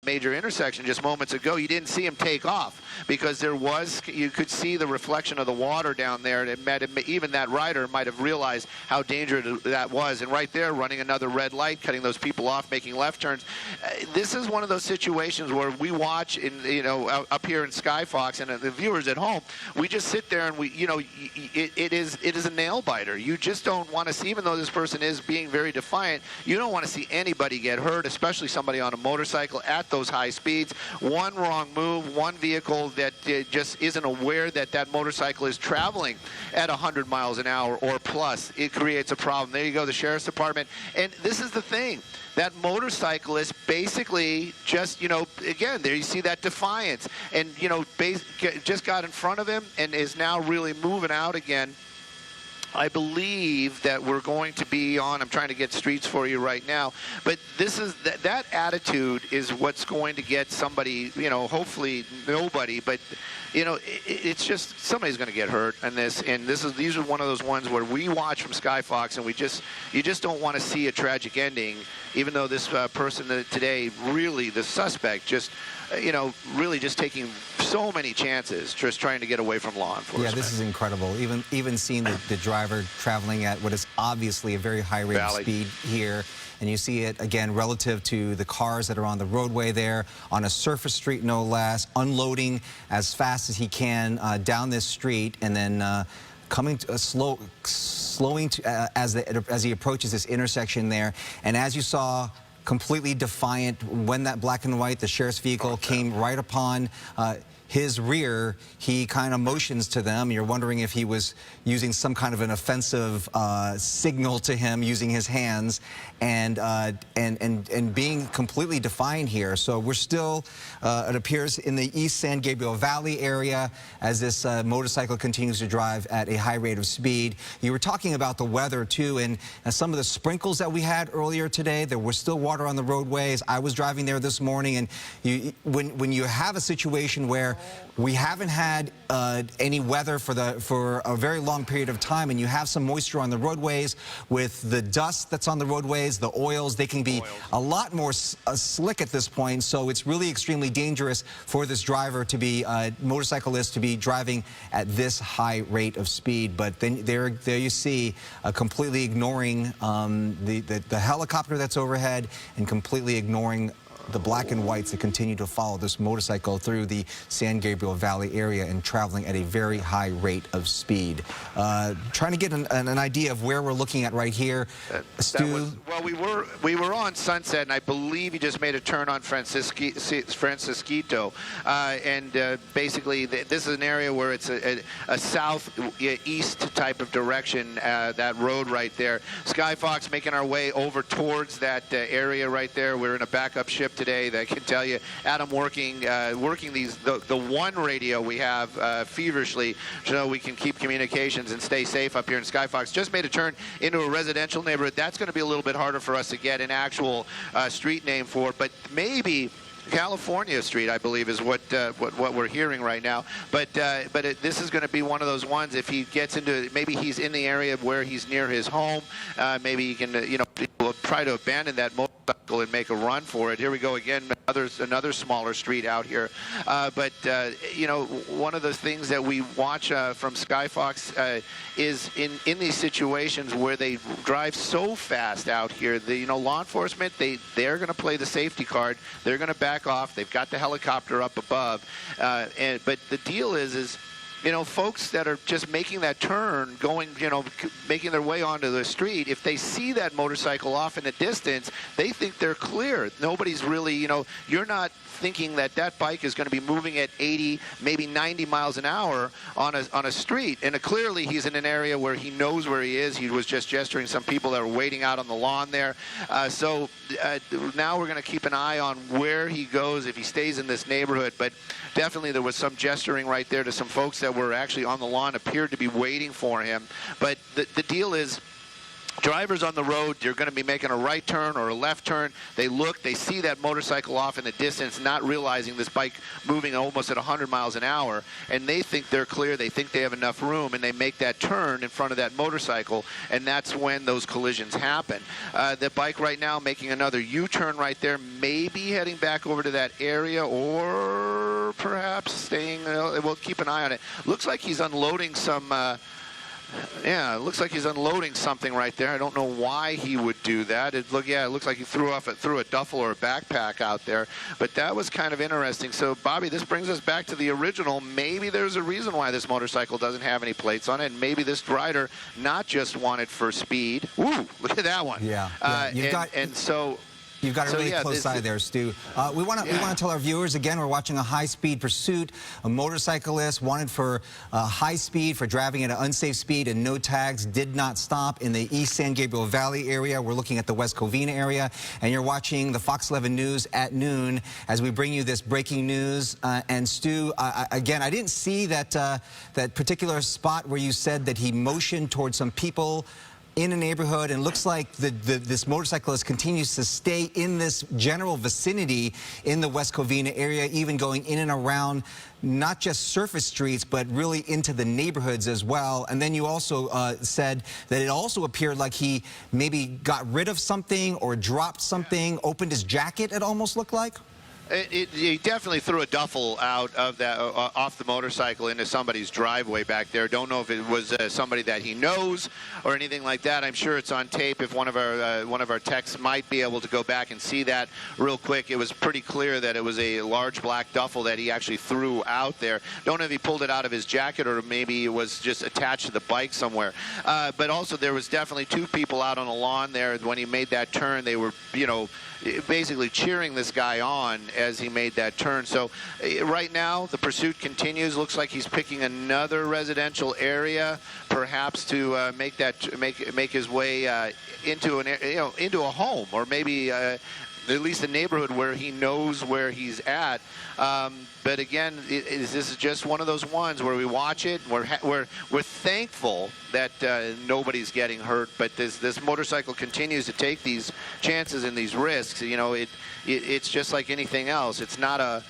major intersection just moments ago, you didn't see him take off because you could see the reflection of the water down there, and even that rider might have realized how dangerous that was. And right there, running another red light, cutting those people off, making left turns. This is one of those situations where we watch up here in Skyfox, and the viewers at home, we just sit there and it is a nail biter. You just don't want to see, even though this person is being very defiant, you don't want to see anybody get hurt, especially somebody on a motorcycle at those high speeds. One wrong move, one vehicle that just isn't aware that that motorcycle is traveling at 100 miles an hour or plus, it creates a problem. There you go, the Sheriff's Department. And this is the thing. That motorcyclist basically just, again, there you see that defiance. And, just got in front of him and is now really moving out again. I believe that we're going to be on, I'm trying to get streets for you right now, but this is, that attitude is what's going to get somebody, hopefully nobody, but, it's just, somebody's going to get hurt in this, and these are one of those ones where we watch from Skyfox, and you just don't want to see a tragic ending, even though this person today, really, the suspect, just, really just taking so many chances, just trying to get away from law enforcement. Yeah, this is incredible. Even seeing the driver traveling at what is obviously a very high rate of speed here, and you see it again relative to the cars that are on the roadway there, on a surface street no less, unloading as fast as he can down this street, and then coming to slowing to, as he approaches this intersection there. And as you saw, completely defiant when that black and white, the sheriff's vehicle came right upon his rear, he kind of motions to them. You're wondering if he was using some kind of an offensive signal to him using his hands, and being completely defiant here. So we're still, it appears, in the East San Gabriel Valley area as this motorcycle continues to drive at a high rate of speed. You were talking about the weather too, and some of the sprinkles that we had earlier today. There was still water on the roadways. I was driving there this morning, and when you have a situation where we haven't had any weather for a very long period of time, and you have some moisture on the roadways with the dust that's on the roadways, the oils, they can be a lot more slick at this point. So it's really extremely dangerous for this driver to be, motorcyclist to be driving at this high rate of speed. But then there you see, completely ignoring the helicopter that's overhead, and completely ignoring the black and whites that continue to follow this motorcycle through the San Gabriel Valley area and traveling at a very high rate of speed. Trying to get an idea of where we're looking at right here. Stu? Well, we were on Sunset, and I believe you just made a turn on Francisquito. Basically, this is an area where it's a southeast type of direction, that road right there. Skyfox making our way over towards that area right there. We're in a backup ship today that can tell you, Adam working the one radio we have feverishly, so we can keep communications and stay safe up here in Skyfox. Just made a turn into a residential neighborhood. That's going to be a little bit harder for us to get an actual street name for, but maybe California Street, I believe, is what we're hearing right now. But this is going to be one of those ones. If he gets into, maybe he's in the area where he's near his home. Maybe he can, try to abandon that motorcycle and make a run for it. Here we go again. Another smaller street out here. One of the things that we watch from Skyfox is in these situations where they drive so fast out here. The law enforcement, they're going to play the safety card. They're going to back off. They've got the helicopter up above, but the deal is folks that are just making that turn, making their way onto the street, if they see that motorcycle off in the distance, they think they're clear. Nobody's really, you're not thinking that bike is going to be moving at 80, maybe 90 miles an hour on a street. And clearly he's in an area where he knows where he is. He was just gesturing some people that are waiting out on the lawn there. Now we're going to keep an eye on where he goes if he stays in this neighborhood. But definitely there was some gesturing right there to some folks that were actually on the lawn, appeared to be waiting for him. But the deal is, Drivers on the road, you're going to be making a right turn or a left turn. They look, they see that motorcycle off in the distance, not realizing this bike moving almost at 100 miles an hour, and they think they're clear, they think they have enough room, and they make that turn in front of that motorcycle, and that's when those collisions happen. The bike right now making another U-turn right there, maybe heading back over to that area, or perhaps staying, we'll keep an eye on it. Looks like he's unloading some... yeah, it looks like he's unloading something right there. I don't know why he would do that. It looks like he threw a duffel or a backpack out there. But that was kind of interesting. So, Bobby, this brings us back to the original. Maybe there's a reason why this motorcycle doesn't have any plates on it. And maybe this rider not just wanted for speed. Ooh, look at that one. Yeah. You've got a really close eye there, Stu. We want to tell our viewers, again, we're watching a high-speed pursuit. A motorcyclist wanted for high speed, for driving at an unsafe speed, and no tags, did not stop in the East San Gabriel Valley area. We're looking at the West Covina area, and you're watching the Fox 11 News at noon as we bring you this breaking news. And Stu, again, I didn't see that, that particular spot where you said that he motioned towards some people in a neighborhood, and looks like this motorcyclist continues to stay in this general vicinity in the West Covina area, even going in and around not just surface streets, but really into the neighborhoods as well. And then you also said that it also appeared like he maybe got rid of something or dropped something, opened his jacket, it almost looked like. He definitely threw a duffel out of that off the motorcycle into somebody's driveway back there. Don't know if it was somebody that he knows or anything like that. I'm sure it's on tape. If one of our techs might be able to go back and see that real quick, it was pretty clear that it was a large black duffel that he actually threw out there. Don't know if he pulled it out of his jacket or maybe it was just attached to the bike somewhere. But also there was definitely two people out on the lawn there when he made that turn. They were, you know, basically cheering this guy on as he made that turn. So right now the pursuit continues. Looks like he's picking another residential area, perhaps to make his way into into a home, or maybe at least a neighborhood where he knows where he's at. But again, this is just one of those ones where we watch it. We're thankful that nobody's getting hurt, but this motorcycle continues to take these chances and these risks. You know, it's just like anything else. It's not a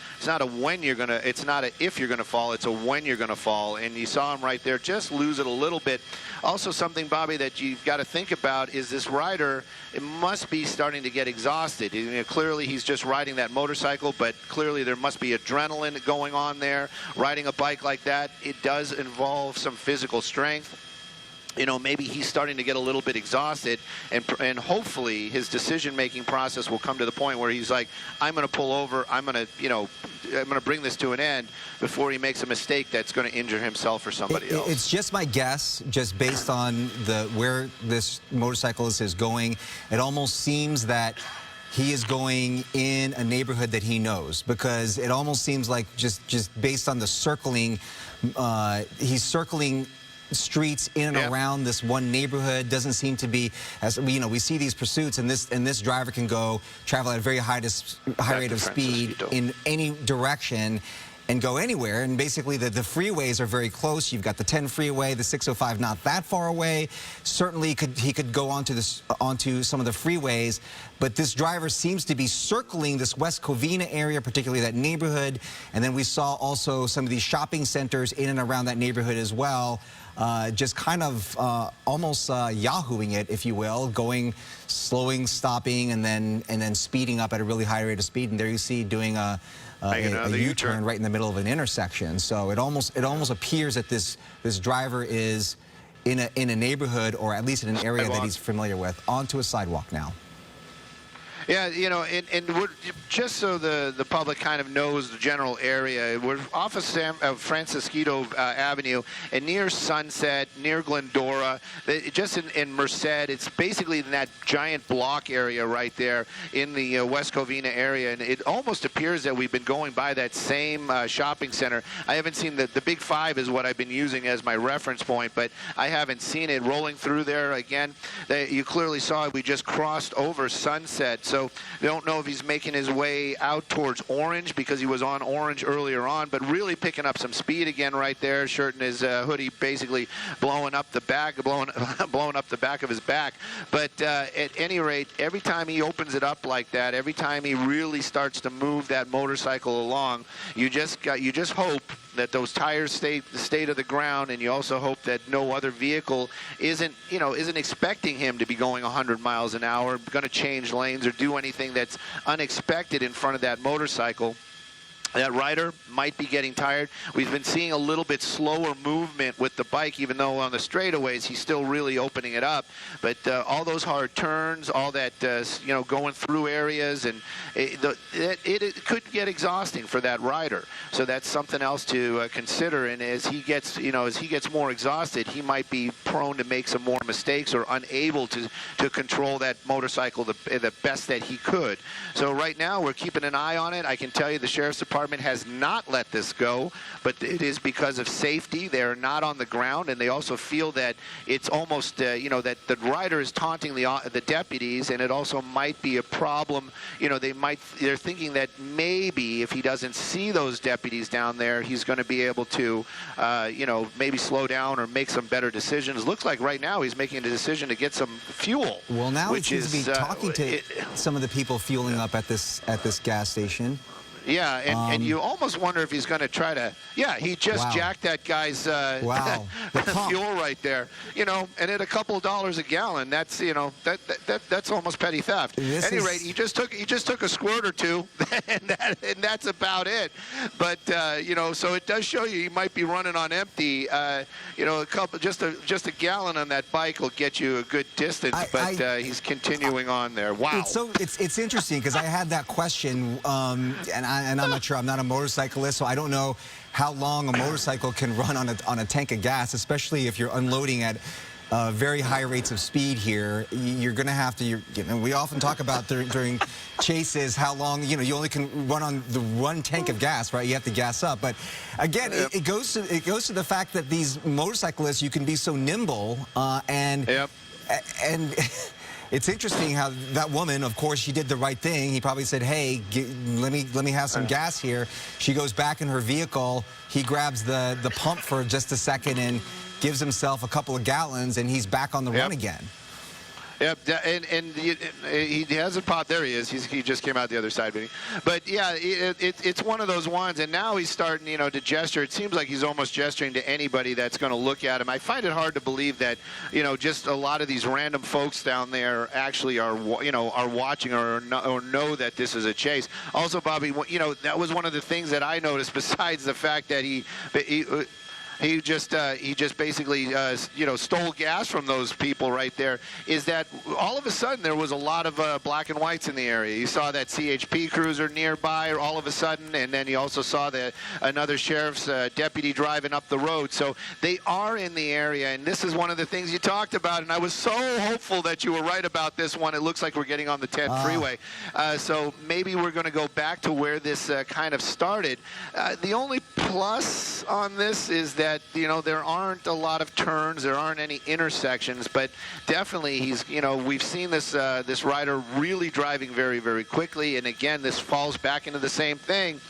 if you're gonna fall. It's a when you're gonna fall. And you saw him right there, just lose it a little bit. Also, something, Bobby, that you've got to think about is this rider. It must be starting to get exhausted. You know, clearly, he's just riding that motorcycle, but clearly there must be adrenaline going on there. Riding a bike like that, it does involve some physical strength. You know, maybe he's starting to get a little bit exhausted, and hopefully his decision-making process will come to the point where he's like, I'm going to pull over, I'm going to bring this to an end before he makes a mistake that's going to injure himself or somebody else. It's just my guess, just based on where this motorcyclist is going. It almost seems that he is going in a neighborhood that he knows, because it almost seems like just based on the circling, he's circling streets in and around this one neighborhood. Doesn't seem to be, as you know, we see these pursuits, and this driver can travel at a very high rate of speed in any direction and go anywhere. And basically the freeways are very close. You've got the 10 freeway, the 605 not that far away. Certainly he could go onto some of the freeways, but this driver seems to be circling this West Covina area, particularly that neighborhood. And then we saw also some of these shopping centers in and around that neighborhood as well. Just kind of almost yahooing it, if you will, slowing, stopping, and then speeding up at a really high rate of speed. And there you see doing a U-turn right in the middle of an intersection. So it almost appears that this driver is in a neighborhood, or at least in an area that he's familiar with, onto a sidewalk now. Yeah, you know, and we're, just so the public kind of knows the general area, we're off of Francisquito Avenue, and near Sunset, near Glendora, just in Merced. It's basically in that giant block area right there in the West Covina area, and it almost appears that we've been going by that same shopping center. I haven't seen the Big Five is what I've been using as my reference point, but I haven't seen it rolling through there again. You clearly saw it. We just crossed over Sunset, so So don't know if he's making his way out towards Orange because he was on Orange earlier on, but really picking up some speed again right there. Shirt and his hoodie basically blowing up the back, blowing up the back of his back. But at any rate, every time he opens it up like that, every time he really starts to move that motorcycle along, you just hope that those tires stay to the ground, and you also hope that no other vehicle isn't expecting him to be going 100 miles an hour, going to change lanes or do anything that's unexpected in front of that motorcycle. That rider might be getting tired. We've been seeing a little bit slower movement with the bike, even though on the straightaways he's still really opening it up. But all those hard turns, all that going through areas, and it could get exhausting for that rider. So that's something else to consider. And as he gets more exhausted, he might be prone to make some more mistakes or unable to control that motorcycle the best that he could. So right now we're keeping an eye on it. I can tell you the Sheriff's Department has not let this go, but it is because of safety. They're not on the ground, and they also feel that it's almost, that the rider is taunting the deputies, and it also might be a problem. They're thinking that maybe if he doesn't see those deputies down there, he's going to be able to, maybe slow down or make some better decisions. Looks like right now he's making a decision to get some fuel. Well, now he seems to be talking to some of the people fueling up at this gas station. Yeah, and you almost wonder if he's going to try to. Yeah, he just jacked that guy's fuel right there. And at a couple of dollars a gallon, that's that's almost petty theft. At any rate, he just took a squirt or two, and that's about it. But so it does show you he might be running on empty. Just a gallon on that bike will get you a good distance. But he's continuing on there. Wow. It's interesting because I had that question, and I'm not sure. I'm not a motorcyclist, so I don't know how long a motorcycle can run on a tank of gas, especially if you're unloading at very high rates of speed here. You're going to have to, we often talk about during chases how long, you only can run on the one tank of gas, right? You have to gas up. But again, it goes to the fact that these motorcyclists, you can be so nimble and it's interesting how that woman, of course, she did the right thing. He probably said, hey, let me have some gas here. She goes back in her vehicle. He grabs the pump for just a second and gives himself a couple of gallons, and he's back on the run again. Yep, and he hasn't popped. There he is. He just came out the other side, but yeah, it's one of those ones. And now he's starting, to gesture. It seems like he's almost gesturing to anybody that's going to look at him. I find it hard to believe that, just a lot of these random folks down there actually are watching or know that this is a chase. Also, Bobby, that was one of the things that I noticed. Besides the fact that he just basically stole gas from those people right there, is that all of a sudden there was a lot of black and whites in the area. You saw that CHP cruiser nearby all of a sudden, and then you also saw another sheriff's deputy driving up the road. So they are in the area, and this is one of the things you talked about, and I was so hopeful that you were right about this one. It looks like we're getting on the 10th freeway. So maybe we're going to go back to where this kind of started. The only plus on this is that there aren't a lot of turns, there aren't any intersections, but definitely we've seen this rider really driving very, very quickly, and again, this falls back into the same thing.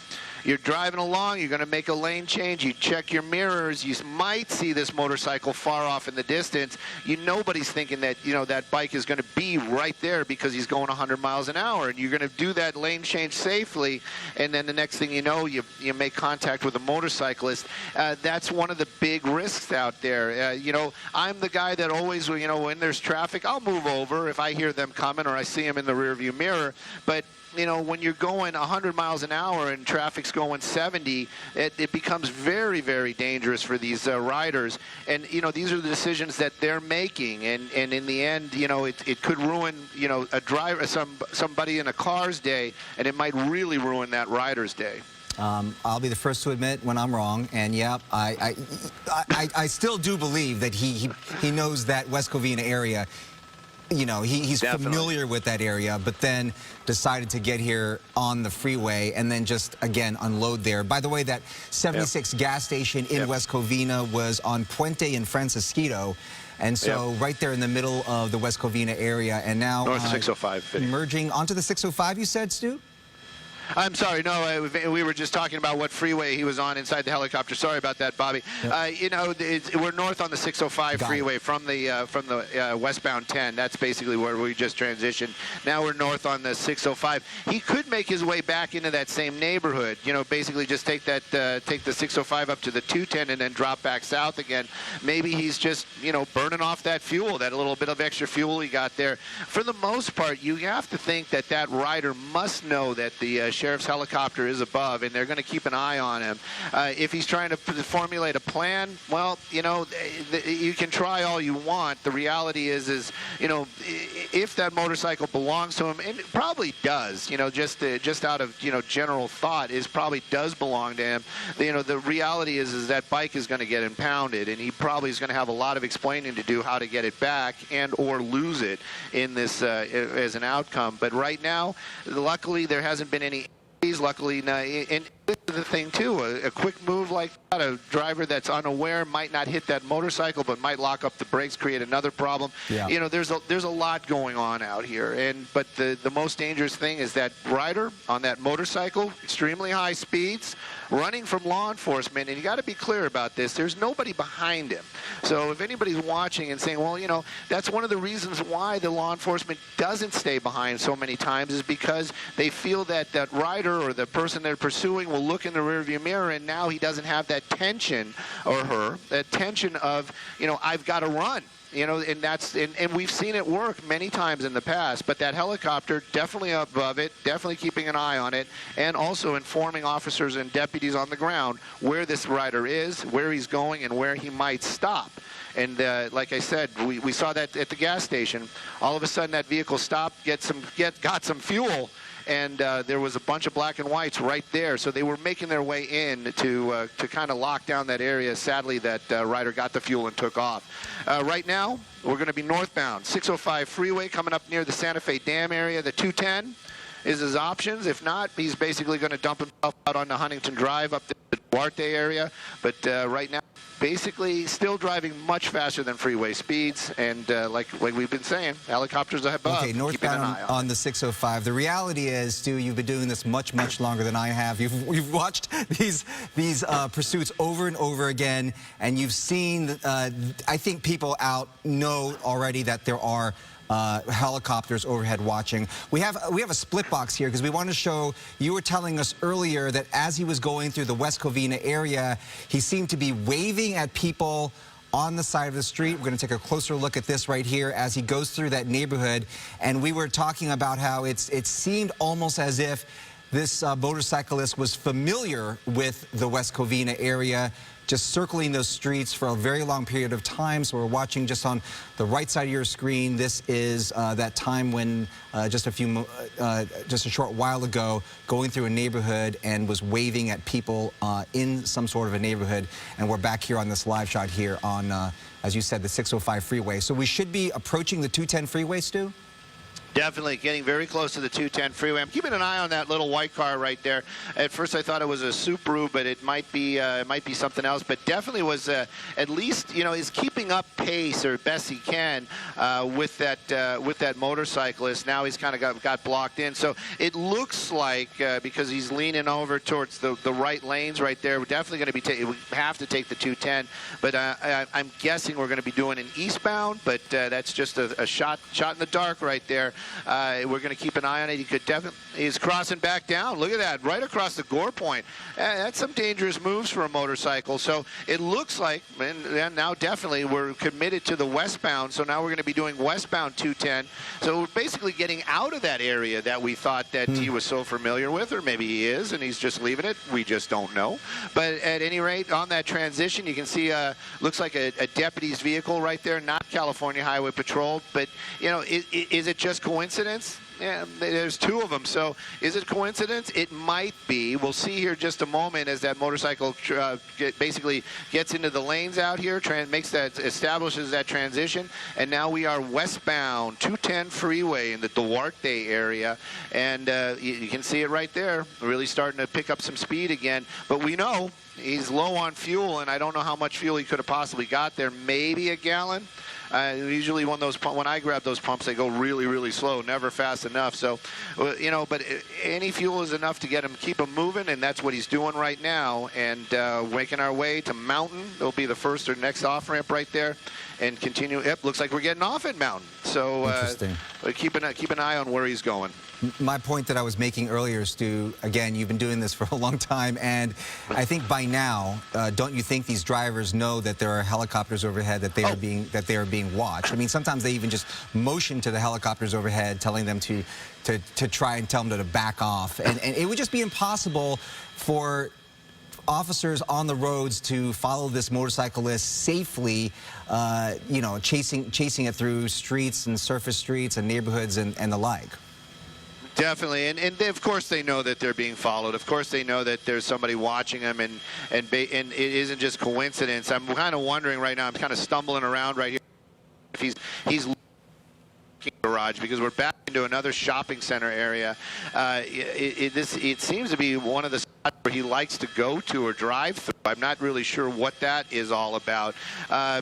You're driving along, you're going to make a lane change, you check your mirrors, you might see this motorcycle far off in the distance. Nobody's thinking that, that bike is going to be right there because he's going 100 miles an hour, and you're going to do that lane change safely, and then the next thing you know, you make contact with a motorcyclist. That's one of the big risks out there. I'm the guy that always, when there's traffic, I'll move over if I hear them coming or I see them in the rearview mirror, but when you're going 100 miles an hour and traffic's going 70, it becomes very, very dangerous for these riders. And, these are the decisions that they're making. And in the end, it could ruin, a driver, somebody in a car's day, and it might really ruin that rider's day. I'll be the first to admit when I'm wrong, and yeah, I still do believe that he knows that West Covina area. He's familiar with that area, but then decided to get here on the freeway and then just, again, unload there. By the way, that 76 gas station in West Covina was on Puente and Francisquito. And so right there in the middle of the West Covina area, and now North 605. merging onto the 605, you said, Stu? I'm sorry, no, we were just talking about what freeway he was on inside the helicopter. Sorry about that, Bobby. Yep. You know, we're north on the 605 freeway from the westbound 10. That's basically where we just transitioned. Now we're north on the 605. He could make his way back into that same neighborhood. You know, basically just take the 605 up to the 210 and then drop back south again. Maybe he's just, you know, burning off that fuel, that little bit of extra fuel he got there. For the most part, you have to think that that rider must know that the sheriff's helicopter is above, and they're going to keep an eye on him. If he's trying to formulate a plan, well, you know, you can try all you want. The reality is, you know, if that motorcycle belongs to him, and it probably does, you know, just out of, you know, general thought, is probably does belong to him. You know, the reality is that bike is going to get impounded, and he probably is going to have a lot of explaining to do how to get it back and or lose it in this as an outcome. But right now, luckily, there hasn't been any. Luckily, and the thing too, a quick move like that, a driver that's unaware might not hit that motorcycle, but might lock up the brakes, create another problem. Yeah. You know, there's a lot going on out here, but the most dangerous thing is that rider on that motorcycle, extremely high speeds, running from law enforcement, and you got to be clear about this. There's nobody behind him. So if anybody's watching and saying, well, you know, that's one of the reasons why the law enforcement doesn't stay behind so many times, is because they feel that that rider or the person they're pursuing will look in the rearview mirror, and now he doesn't have that tension, or her, that tension of, you know, I've got to run. You know, and we've seen it work many times in the past, but that helicopter definitely above it, definitely keeping an eye on it, and also informing officers and deputies on the ground where this rider is, where he's going, and where he might stop. And like I said, we saw that at the gas station. All of a sudden, that vehicle stopped, got some fuel, and there was a bunch of black and whites right there. So they were making their way in to kind of lock down that area. Sadly, that rider got the fuel and took off. Right now, we're going to be northbound. 605 freeway coming up near the Santa Fe Dam area. The 210 is his options. If not, he's basically going to dump himself out on the Huntington Drive up the Duarte area. But right now, basically still driving much faster than freeway speeds, and like we've been saying, helicopters above. Okay, northbound on the 605. The reality is, Stu, you've been doing this much longer than I have. You've watched these pursuits over and over again, and you've seen. I think people out know already that there are helicopters overhead watching. We have a split box here because we want to show, you were telling us earlier that as he was going through the West Covina area, he seemed to be waving at people on the side of the street. We're going to take a closer look at this right here as he goes through that neighborhood. And we were talking about how it seemed almost as if this motorcyclist was familiar with the West Covina area, just circling those streets for a very long period of time. So we're watching just on the right side of your screen. This is that time when just a short while ago, going through a neighborhood and was waving at people in some sort of a neighborhood. And we're back here on this live shot here on, as you said, the 605 freeway. So we should be approaching the 210 freeway, Stu? Definitely getting very close to the 210 freeway. I'm keeping an eye on that little white car right there. At first I thought it was a Subaru, but it might be something else. But definitely was at least, you know, is keeping up pace or best he can with that motorcyclist. Now he's kind of got blocked in. So it looks like because he's leaning over towards the right lanes right there, we're definitely going to be we have to take the 210. But I'm guessing we're going to be doing an eastbound. But that's just a shot in the dark right there. We're going to keep an eye on it. He could definitely, he's crossing back down. Look at that, right across the gore point. That's some dangerous moves for a motorcycle. So it looks like, and now definitely we're committed to the westbound. So now we're going to be doing westbound 210. So we're basically getting out of that area that we thought that he was so familiar with, or maybe he is, and he's just leaving it. We just don't know. But at any rate, on that transition, you can see looks like a deputy's vehicle right there, not California Highway Patrol. But, you know, is it just coincidence? yeah, there's two of them. So is it coincidence? It might be. We'll see here just a moment as that motorcycle basically gets into the lanes out here, establishes that transition, and now we are westbound 210 freeway in the Duarte area, and you can see it right there, really starting to pick up some speed again. But we know he's low on fuel, and I don't know how much fuel he could have possibly got there. Maybe a gallon. Usually when I grab those pumps, they go really, really slow, never fast enough. So, you know, but any fuel is enough to keep him moving, and that's what he's doing right now. And making our way to Mountain. It'll be the first or next off-ramp right there. And continue. Yep, looks like we're getting off at Mountain. So keep an eye on where he's going. My point that I was making earlier, Stu, again, you've been doing this for a long time, and I think by now, don't you think these drivers know that there are helicopters overhead, that they are being watched? I mean, sometimes they even just motion to the helicopters overhead, telling them to try and tell them to back off, and it would just be impossible for officers on the roads to follow this motorcyclist safely, you know, chasing it through streets and surface streets and neighborhoods and the like. Definitely, and of course they know that they're being followed. Of course they know that there's somebody watching them, and it isn't just coincidence. I'm kind of wondering right now. I'm kind of stumbling around right here if he's garage, because we're back into another shopping center area. It seems to be one of the spots where he likes to go to or drive through. I'm not really sure what that is all about. I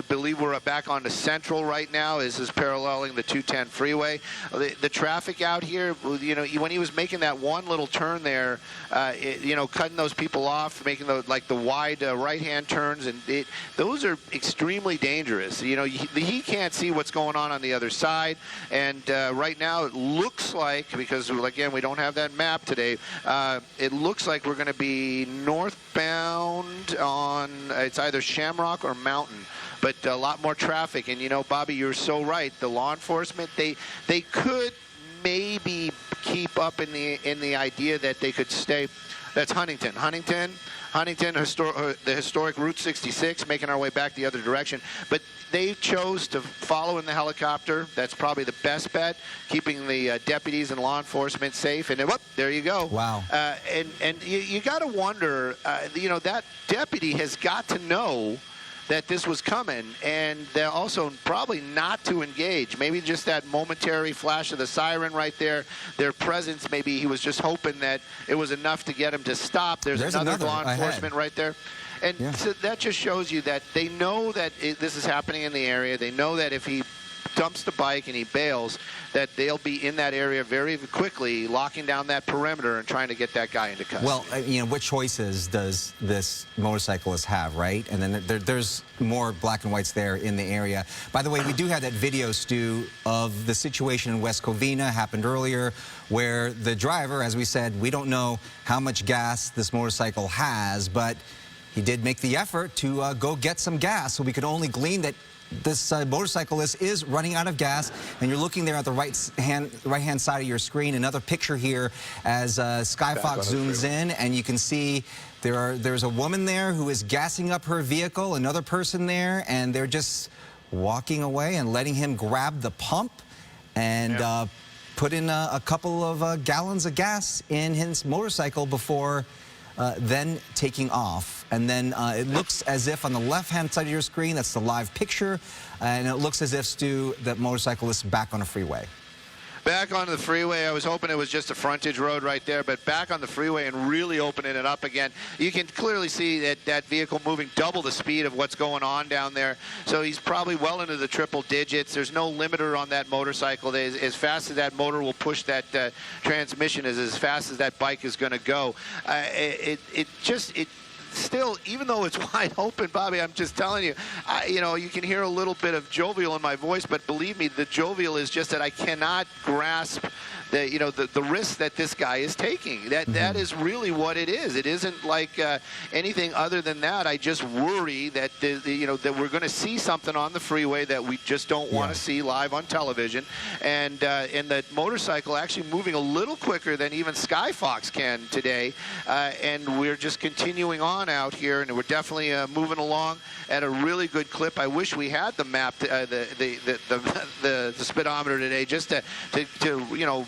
believe we're back on the Central right now. This is paralleling the 210 freeway. The traffic out here, you know, when he was making that one little turn there, you know, cutting those people off, making the wide right-hand turns, and those are extremely dangerous. You know, he can't see what's going on the other side, and right now it looks like, because again we don't have that map today, it looks like we're going to be northbound on, it's either Shamrock or Mountain, but a lot more traffic. And you know, Bobby, you're so right. The law enforcement, they could maybe keep up in the idea that they could stay. That's Huntington, the historic Route 66, making our way back the other direction. But they chose to follow in the helicopter. That's probably the best bet, keeping the deputies and law enforcement safe. And whoop, there you go. Wow. And you got to wonder, you know, that deputy has got to know that this was coming, and they're also probably not to engage. Maybe just that momentary flash of the siren right there, their presence, maybe he was just hoping that it was enough to get him to stop. There's another law enforcement right there. And so that just shows you that they know that this is happening in the area. They know that if he dumps the bike and he bails, that they'll be in that area very quickly, locking down that perimeter and trying to get that guy into custody. Well, you know, what choices does this motorcyclist have, right? And then there's more black and whites there in the area. By the way, we do have that video, Stu, of the situation in West Covina, happened earlier, where the driver, as we said, we don't know how much gas this motorcycle has, but he did make the effort to go get some gas, so we could only glean that this motorcyclist is running out of gas. And you're looking there at the right-hand side of your screen. Another picture here as Skyfox zooms in, and you can see there's a woman there who is gassing up her vehicle, another person there, and they're just walking away and letting him grab the pump and put in a couple of gallons of gas in his motorcycle before then taking off. And then it looks as if on the left-hand side of your screen, that's the live picture, and it looks as if, Stu, that motorcycle is back on a freeway. Back onto the freeway. I was hoping it was just a frontage road right there, but back on the freeway and really opening it up again. You can clearly see that vehicle moving double the speed of what's going on down there. So he's probably well into the triple digits. There's no limiter on that motorcycle. As fast as that motor will push that transmission is as fast as that bike is going to go. Still, even though it's wide open, Bobby, I'm just telling you, you know, you can hear a little bit of jovial in my voice, but believe me, the jovial is just that I cannot grasp the risk that this guy is taking. That is really what it is. It isn't like anything other than that. I just worry that that we're going to see something on the freeway that we just don't want to see live on television, and the motorcycle actually moving a little quicker than even Skyfox can today, and we're just continuing on out here, and we're definitely moving along at a really good clip. I wish we had the map, the speedometer today, just to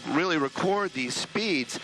really record these speeds.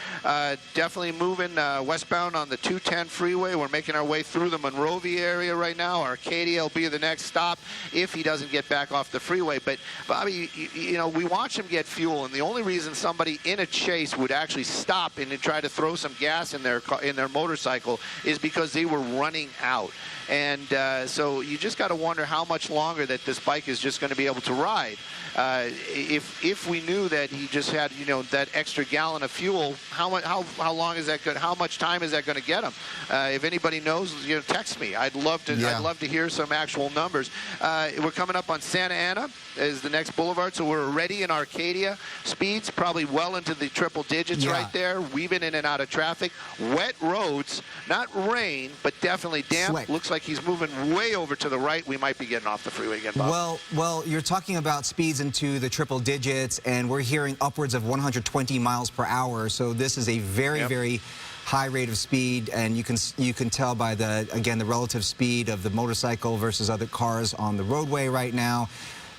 Definitely moving westbound on the 210 freeway. We're making our way through the Monrovia area right now. Arcadia will be the next stop if he doesn't get back off the freeway. But Bobby, we watch him get fuel, and the only reason somebody in a chase would actually stop and try to throw some gas in their motorcycle is because they were running out. And so you just got to wonder how much longer that this bike is just going to be able to ride. If we knew that he just had that extra gallon of fuel, how long is that good? How much time is that going to get him? If anybody knows, text me. I'd love to hear some actual numbers. We're coming up on Santa Ana is the next boulevard, so we're already in Arcadia. Speeds probably well into the triple digits right there, weaving in and out of traffic. Wet roads, not rain, but definitely damp. Slick. Looks like he's moving way over to the right. We might be getting off the freeway again, Bob. Well, you're talking about speeds into the triple digits, and we're hearing upwards of 120 miles per hour. So this is a very, very high rate of speed, and you can tell by the relative speed of the motorcycle versus other cars on the roadway right now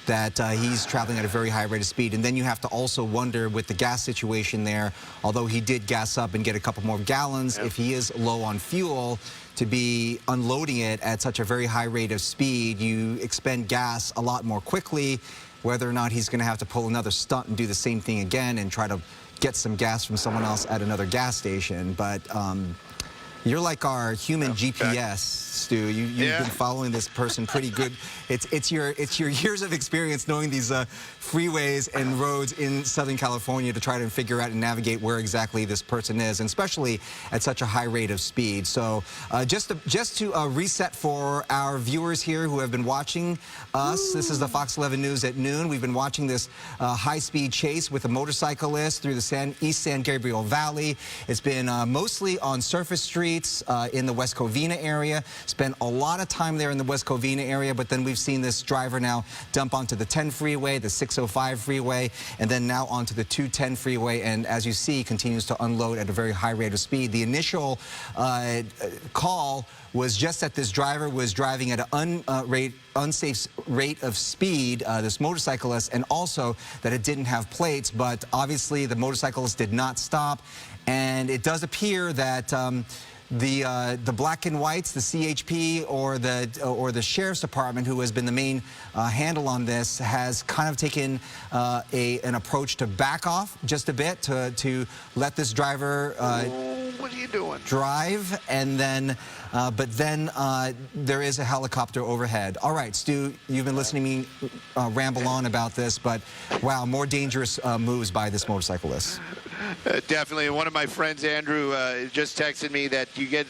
that he's traveling at a very high rate of speed. And then you have to also wonder with the gas situation there, although he did gas up and get a couple more gallons, if he is low on fuel, to be unloading it at such a very high rate of speed, you expend gas a lot more quickly. Whether or not he's going to have to pull another stunt and do the same thing again and try to get some gas from someone else at another gas station. But you're like our human GPS, Stu. You've been following this person pretty good. It's your years of experience knowing these freeways and roads in Southern California to try to figure out and navigate where exactly this person is, and especially at such a high rate of speed. So just to reset for our viewers here who have been watching us, this is the Fox 11 News at noon. We've been watching this high-speed chase with a motorcyclist through the East San Gabriel Valley. It's been mostly on surface streets in the West Covina area. Spent a lot of time there in the West Covina area, but then we've seen this driver now dump onto the 10 freeway, the 605 freeway, and then now onto the 210 freeway, and as you see, continues to unload at a very high rate of speed. The initial call was just that this driver was driving at an unsafe rate of speed, this motorcyclist, and also that it didn't have plates, but obviously the motorcyclist did not stop, and it does appear that the black and whites, the CHP or the sheriff's department, who has been the main handle on this, has kind of taken an approach to back off just a bit to let this driver what are you doing? Drive, and then but then there is a helicopter overhead. All right, Stu, you've been listening to me ramble on about this, but wow, more dangerous moves by this motorcyclist. Definitely. One of my friends, Andrew, just texted me that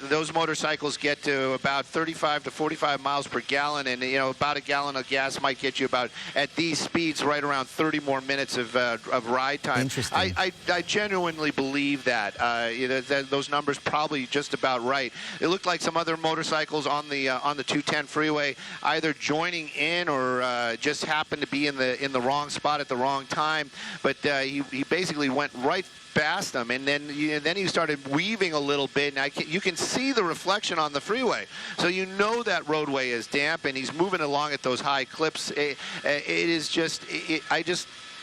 those motorcycles get to about 35 to 45 miles per gallon, and about a gallon of gas might get you about, at these speeds, right around 30 more minutes of ride time. Interesting. I genuinely believe that. Those numbers probably just about right. It looked like some other motorcycles on the 210 freeway either joining in or just happened to be in the wrong spot at the wrong time. But he basically went right past them, and then he started weaving a little bit, and you can see the reflection on the freeway, so that roadway is damp, and he's moving along at those high clips. I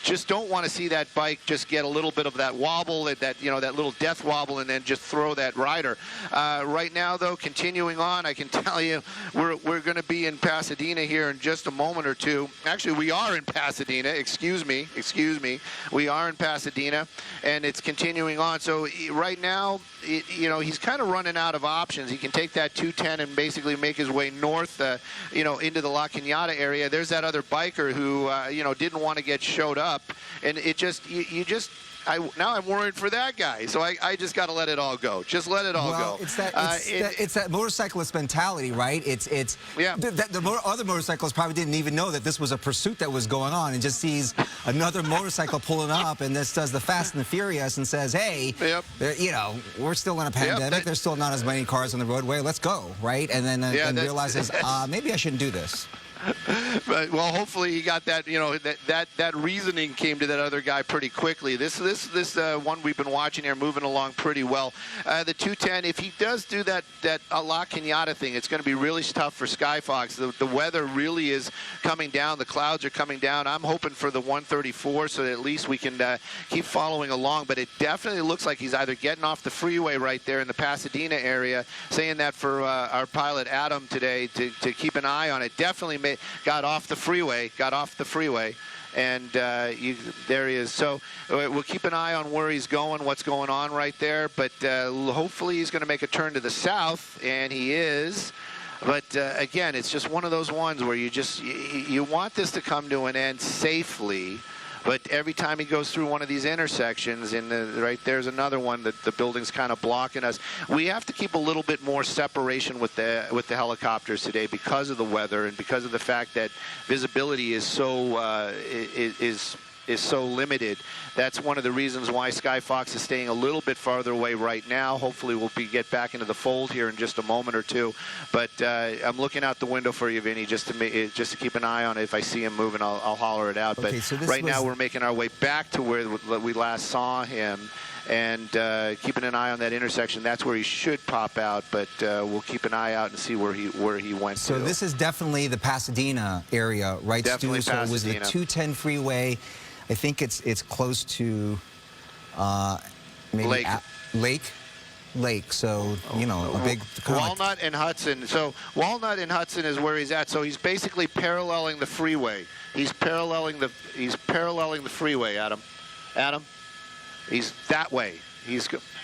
just don't want to see that bike just get a little bit of that wobble, that little death wobble, and then just throw that rider. Right now, though, continuing on, I can tell you we're going to be in Pasadena here in just a moment or two. Actually, we are in Pasadena. Excuse me. We are in Pasadena, and it's continuing on. So right now, he's kind of running out of options. He can take that 210 and basically make his way north, into the La Cañada area. There's that other biker who, didn't want to get showed up. up, and it just now I'm worried for that guy. So I just got to let it all go. Just let it all go. It's that motorcyclist mentality, right? Yeah. The other motorcyclists probably didn't even know that this was a pursuit that was going on, and just sees another motorcycle pulling up, and this does the Fast and the Furious and says, hey, yep, you know, we're still in a pandemic. Yep, there's still not as many cars on the roadway. Let's go, right? And then realizes, maybe I shouldn't do this. But, well, hopefully he got that, you know, that reasoning came to that other guy pretty quickly. This one we've been watching here moving along pretty well. The 210, if he does do that La Cañada thing, it's going to be really tough for Skyfox. The weather really is coming down. The clouds are coming down. I'm hoping for the 134 so that at least we can keep following along. But it definitely looks like he's either getting off the freeway right there in the Pasadena area, saying that for our pilot Adam today to keep an eye on it. Definitely got off the freeway, and there he is. So we'll keep an eye on where he's going, what's going on right there, but hopefully he's going to make a turn to the south, and he is. But again, it's just one of those ones where you want this to come to an end safely. But every time he goes through one of these intersections, and right there's another one that the building's kind of blocking us. We have to keep a little bit more separation with the helicopters today because of the weather and because of the fact that visibility is so is so limited. That's one of the reasons why Skyfox is staying a little bit farther away right now. Hopefully we'll get back into the fold here in just a moment or two. But I'm looking out the window for you, Vinny, just to keep an eye on it. If I see him moving, I'll holler it out. Okay, but so right now we're making our way back to where we last saw him. And keeping an eye on that intersection, that's where he should pop out. But we'll keep an eye out and see where he went to. So this is definitely the Pasadena area, right, definitely Stu? Pasadena. So it was the 210 freeway. I think it's close to maybe Lake. So you know, a big Walnut and Hudson. So Walnut and Hudson is where he's at. So he's basically paralleling the freeway. He's paralleling the freeway, Adam. He's that way.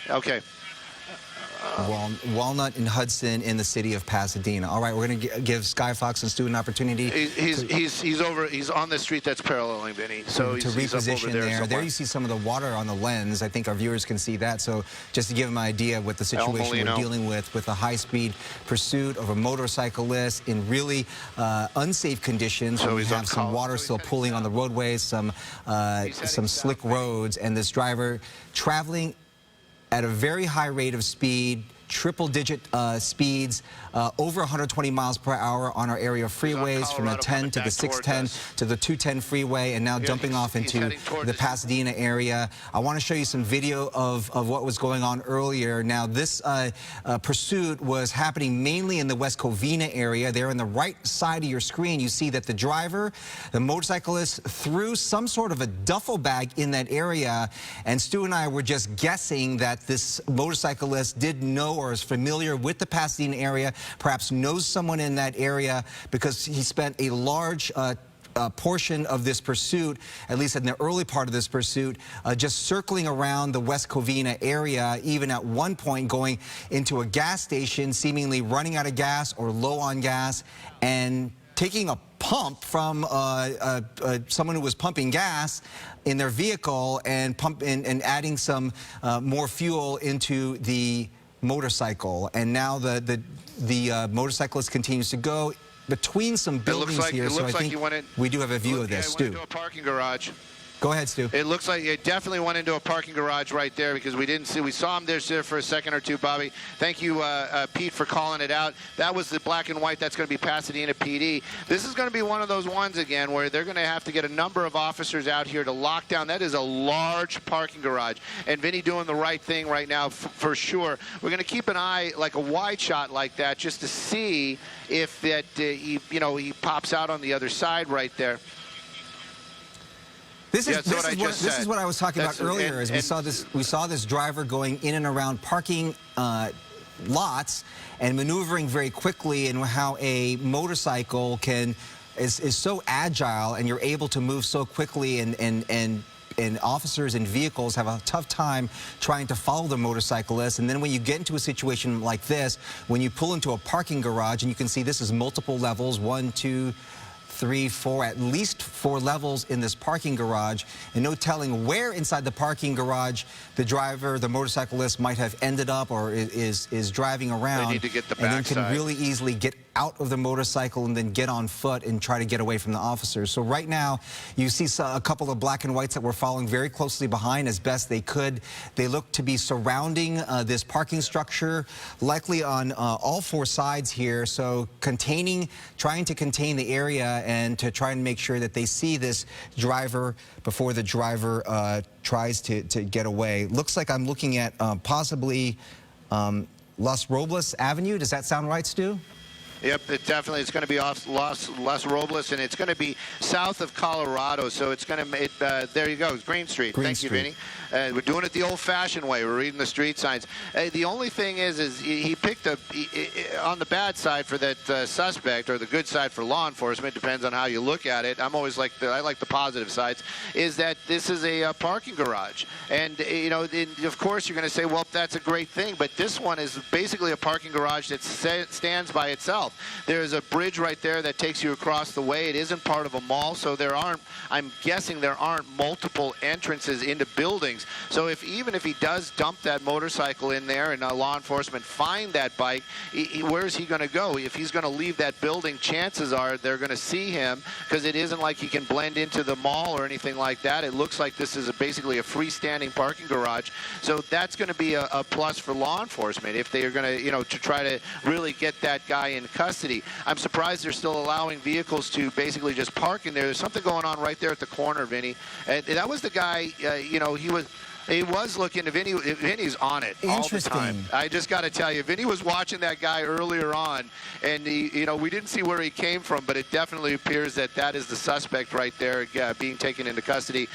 Okay. Walnut and Hudson in the city of Pasadena. All right, we're going to give Skyfox and Stu an opportunity. He's on the street that's paralleling, Vinny. So to he's up reposition over there. There. There you see some of the water on the lens. I think our viewers can see that. So just to give them an idea of what the situation we're dealing with a high-speed pursuit of a motorcyclist in really unsafe conditions. So we have some water still pooling on the roadways, some slick roads, and this driver traveling at a very high rate of speed, triple-digit speeds, over 120 miles per hour on our area freeways, from the 10 to the 610 to the 210 freeway, and now dumping off into the Pasadena area. I want to show you some video of what was going on earlier. Now, this pursuit was happening mainly in the West Covina area. There on the right side of your screen, you see that the driver, the motorcyclist, threw some sort of a duffel bag in that area, and Stu and I were just guessing that this motorcyclist did know or is familiar with the Pasadena area, perhaps knows someone in that area, because he spent a large portion of this pursuit, at least in the early part of this pursuit, just circling around the West Covina area, even at one point going into a gas station, seemingly running out of gas or low on gas, and taking a pump from someone who was pumping gas in their vehicle and adding some more fuel into the motorcycle. And now the motorcyclist continues to go between some buildings here. So I think we do have a view of this. Stu. Into a parking garage. Go ahead, Stu. It looks like it definitely went into a parking garage right there, because we saw him there for a second or two, Bobby. Thank you, Pete, for calling it out. That was the black and white. That's going to be Pasadena PD. This is going to be one of those ones again where they're going to have to get a number of officers out here to lock down. That is a large parking garage, and Vinny doing the right thing right now for sure. We're going to keep an eye, like a wide shot like that, just to see if that he pops out on the other side right there. This is what I was talking about earlier. We saw this driver going in and around parking lots and maneuvering very quickly, and how a motorcycle is so agile, and you're able to move so quickly, and officers and vehicles have a tough time trying to follow the motorcyclist. And then when you get into a situation like this, when you pull into a parking garage, and you can see this is multiple levels, 1, 2, 3, 4, at least 4 levels in this parking garage, and no telling where inside the parking garage the driver, the motorcyclist, might have ended up or is driving around. They need to get the and then backside. can really easily get out of the motorcycle and then get on foot and try to get away from the officers. So right now, you see a couple of black and whites that were following very closely behind as best they could. They look to be surrounding this parking structure, likely on all 4 sides here. So trying to contain the area and to try and make sure that they see this driver before the driver tries to get away. Looks like I'm looking at possibly Los Robles Avenue. Does that sound right, Stu? Yep, it's going to be off Los Robles, and it's going to be south of Colorado. So it's going to, there you go, Green Street. Thank you, Vinny. We're doing it the old-fashioned way. We're reading the street signs. The only thing is he picked on the bad side for that suspect, or the good side for law enforcement, depends on how you look at it. I like the positive sides, is that this is a parking garage. And, you know, of course you're going to say, well, that's a great thing, but this one is basically a parking garage that stands by itself. There's a bridge right there that takes you across the way. It isn't part of a mall, so I'm guessing there aren't multiple entrances into buildings. So even if he does dump that motorcycle in there and law enforcement find that bike, where's he going to go? If he's going to leave that building, chances are they're going to see him, because it isn't like he can blend into the mall or anything like that. It looks like this is basically a freestanding parking garage. So that's going to be a plus for law enforcement if they are going to, you know, to try to really get that guy in custody. I'm surprised they're still allowing vehicles to basically just park in there. There's something going on right there at the corner, Vinny. That was the guy, you know, he was looking to Vinny. Vinny's on it all the time. I just got to tell you, Vinny was watching that guy earlier on, and you know, we didn't see where he came from, but it definitely appears that is the suspect right there, being taken into custody,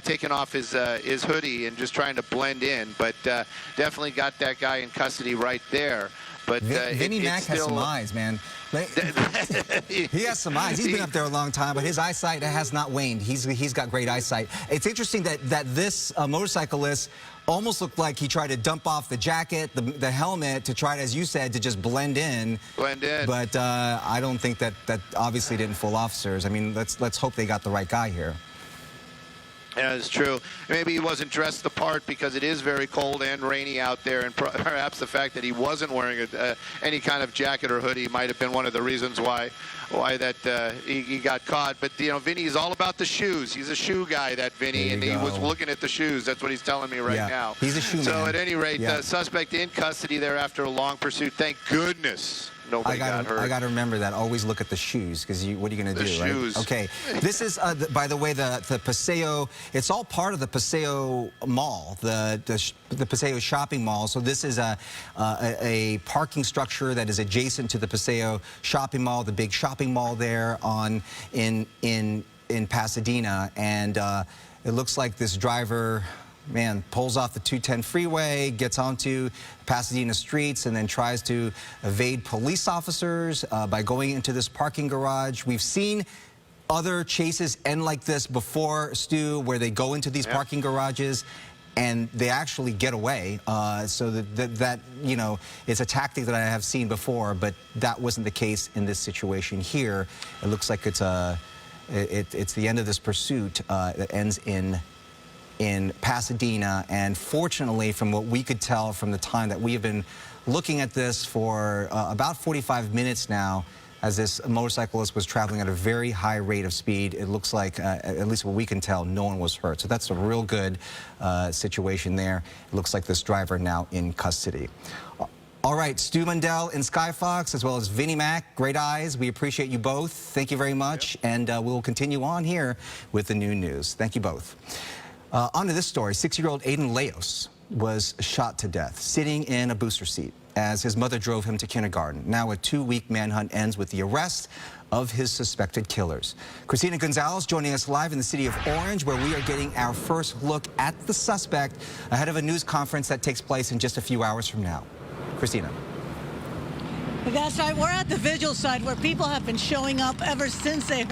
taking off his hoodie and just trying to blend in. But definitely got that guy in custody right there. But Vinny Mac has some eyes, man. He has some eyes. He's been up there a long time, but his eyesight has not waned. He's got great eyesight. It's interesting that this motorcyclist almost looked like he tried to dump off the jacket, the helmet, to try, as you said, to just blend in. Blend in. But I don't think that obviously didn't fool officers. I mean, let's hope they got the right guy here. Yeah, it's true. Maybe he wasn't dressed the part because it is very cold and rainy out there, and perhaps the fact that he wasn't wearing any kind of jacket or hoodie might have been one of the reasons why that he got caught. But you know, Vinny is all about the shoes. He's a shoe guy, that Vinny, and he was looking at the shoes. That's what he's telling me right now. He's a shoe man. So at any rate, the suspect in custody there after a long pursuit. Thank goodness. Nobody got hurt. I got to remember that. Always look at the shoes, because what are you going to do, shoes. Right? Okay. This is, by the way, the Paseo. It's all part of the Paseo Mall, the Paseo shopping mall. So this is a parking structure that is adjacent to the Paseo shopping mall, the big shopping mall there in Pasadena, and it looks like this driver, man, pulls off the 210 freeway, gets onto Pasadena streets, and then tries to evade police officers by going into this parking garage. We've seen other chases end like this before, Stu, where they go into these parking garages and they actually get away. So that you know, it's a tactic that I have seen before, but that wasn't the case in this situation here. It looks like it's the end of this pursuit that ends in Pasadena, and fortunately, from what we could tell from the time that we have been looking at this for about 45 minutes now, as this motorcyclist was traveling at a very high rate of speed, it looks like, at least what we can tell, no one was hurt. So that's a real good situation there. It looks like this driver now in custody. All right, Stu Mundell and Skyfox, as well as Vinny Mac, great eyes. We appreciate you both. Thank you very much, and we'll continue on here with the new news. Thank you both. On to this story. 6-year-old Aiden Leos was shot to death sitting in a booster seat as his mother drove him to kindergarten. Now a 2-week manhunt ends with the arrest of his suspected killers. Christina Gonzalez joining us live in the city of Orange, where we are getting our first look at the suspect ahead of a news conference that takes place in just a few hours from now. Christina. That's right. We're at the vigil site where people have been showing up ever since they